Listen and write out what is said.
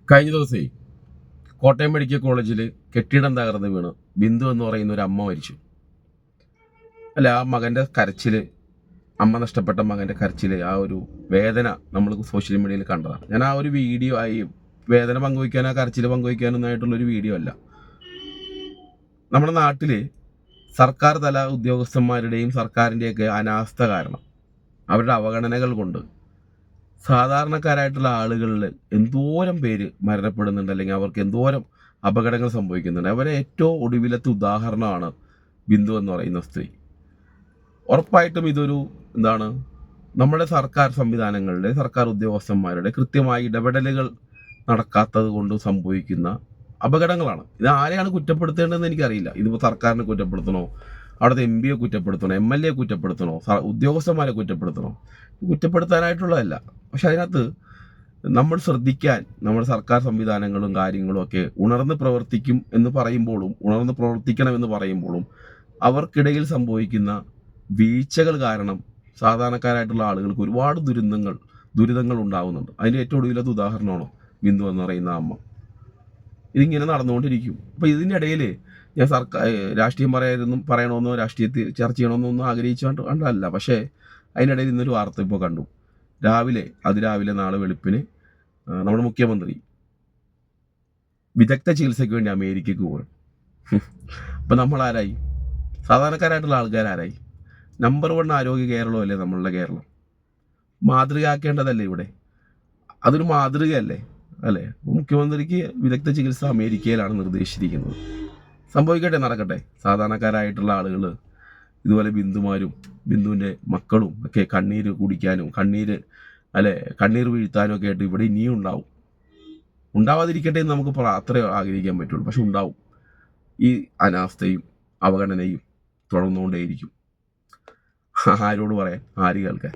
കഴിഞ്ഞ ദിവസേ കോട്ടയം മെഡിക്കൽ കോളേജിൽ കെട്ടിടം തകർന്ന് വീണ് ബിന്ദു എന്ന് പറയുന്ന ഒരു അമ്മ മരിച്ചു. അല്ല, ആ മകൻ്റെ കരച്ചിൽ, അമ്മ നഷ്ടപ്പെട്ട മകൻ്റെ കരച്ചിൽ, ആ ഒരു വേദന നമ്മൾ സോഷ്യൽ മീഡിയയിൽ കണ്ടതാണ്. ഞാൻ ആ ഒരു വീഡിയോ ആയി വേദന പങ്കുവയ്ക്കാനോ കരച്ചിൽ പങ്കുവയ്ക്കാനൊന്നായിട്ടുള്ളൊരു വീഡിയോ അല്ല. നമ്മുടെ നാട്ടിൽ സർക്കാർ തല ഉദ്യോഗസ്ഥന്മാരുടെയും സർക്കാരിൻ്റെയൊക്കെ അനാസ്ഥ കാരണം, അവരുടെ അവഗണനകൾ കൊണ്ട് സാധാരണക്കാരായിട്ടുള്ള ആളുകളിൽ എന്തോരം പേര് മരണപ്പെടുന്നുണ്ട്, അല്ലെങ്കിൽ അവർക്ക് എന്തോരം അപകടങ്ങൾ സംഭവിക്കുന്നുണ്ട്. അവരെ ഏറ്റവും ഒടുവിലത്തെ ഉദാഹരണമാണ് ബിന്ദു എന്ന് പറയുന്ന സ്ത്രീ. ഉറപ്പായിട്ടും ഇതൊരു നമ്മുടെ സർക്കാർ സംവിധാനങ്ങളുടെ, സർക്കാർ ഉദ്യോഗസ്ഥന്മാരുടെ കൃത്യമായ ഇടപെടലുകൾ നടക്കാത്തത് കൊണ്ട് സംഭവിക്കുന്ന അപകടങ്ങളാണ്. ഇത് ആരെയാണ് കുറ്റപ്പെടുത്തേണ്ടതെന്ന് എനിക്കറിയില്ല. ഇതിപ്പോൾ സർക്കാരിനെ കുറ്റപ്പെടുത്തണോ, അവിടുത്തെ MP കുറ്റപ്പെടുത്തണോ, MLA കുറ്റപ്പെടുത്തണോ, ഉദ്യോഗസ്ഥന്മാരെ കുറ്റപ്പെടുത്തണോ? കുറ്റപ്പെടുത്താനായിട്ടുള്ളതല്ല. പക്ഷെ അതിനകത്ത് നമ്മൾ ശ്രദ്ധിക്കാൻ, നമ്മുടെ സർക്കാർ സംവിധാനങ്ങളും കാര്യങ്ങളും ഒക്കെ ഉണർന്ന് പ്രവർത്തിക്കും എന്ന് പറയുമ്പോഴും, ഉണർന്ന് പ്രവർത്തിക്കണമെന്ന് പറയുമ്പോഴും അവർക്കിടയിൽ സംഭവിക്കുന്ന വീഴ്ചകൾ കാരണം സാധാരണക്കാരായിട്ടുള്ള ആളുകൾക്ക് ഒരുപാട് ദുരിതങ്ങൾ ഉണ്ടാകുന്നുണ്ട്. അതിൻ്റെ ഏറ്റവും ഒടുവിലത്തെ ഉദാഹരണമാണ് ബിന്ദു എന്ന് പറയുന്ന അമ്മ. ഇതിങ്ങനെ നടന്നുകൊണ്ടിരിക്കും. അപ്പോൾ ഇതിൻ്റെ ഇടയിൽ ഞാൻ രാഷ്ട്രീയം പറയണമെന്നോ രാഷ്ട്രീയത്തിൽ ചർച്ച ചെയ്യണമെന്നോ ഒന്നും ആഗ്രഹിച്ചുകൊണ്ടല്ല. പക്ഷേ അതിനിടയിൽ ഇന്നൊരു വാർത്ത ഇപ്പോൾ കണ്ടു. അതിരാവിലെ നാളെ വെളുപ്പിന് നമ്മുടെ മുഖ്യമന്ത്രി വിദഗ്ധ ചികിത്സയ്ക്ക് വേണ്ടി അമേരിക്കയ്ക്ക് പോകും. അപ്പം നമ്മളാരായി? സാധാരണക്കാരായിട്ടുള്ള ആൾക്കാരാരായി? നമ്പർ 1 ആരോഗ്യ കേരളമല്ലേ നമ്മളുടെ കേരളം? മാതൃകയാക്കേണ്ടതല്ലേ ഇവിടെ? അതൊരു മാതൃകയല്ലേ? അല്ലേ? മുഖ്യമന്ത്രിക്ക് വിദഗ്ധ ചികിത്സ അമേരിക്കയിലാണ് നിർദ്ദേശിച്ചിരിക്കുന്നത്. സംഭവിക്കട്ടെ, നടക്കട്ടെ. സാധാരണക്കാരായിട്ടുള്ള ആളുകൾ ഇതുപോലെ ബിന്ദുവിൻ്റെ മക്കളും ഒക്കെ കണ്ണീര് കുടിക്കാനും കണ്ണീർ വീഴ്ത്താനും ഒക്കെ ആയിട്ട് ഇവിടെ ഇനിയും ഉണ്ടാവും. ഉണ്ടാവാതിരിക്കട്ടെ എന്ന് നമുക്ക് അത്രേ ആഗ്രഹിക്കാൻ പറ്റുള്ളൂ. പക്ഷെ ഉണ്ടാവും. ഈ അനാസ്ഥയും അവഗണനയും തുടർന്നുകൊണ്ടേയിരിക്കും. ആരോട് പറയാൻ, ആര് കേൾക്കാൻ?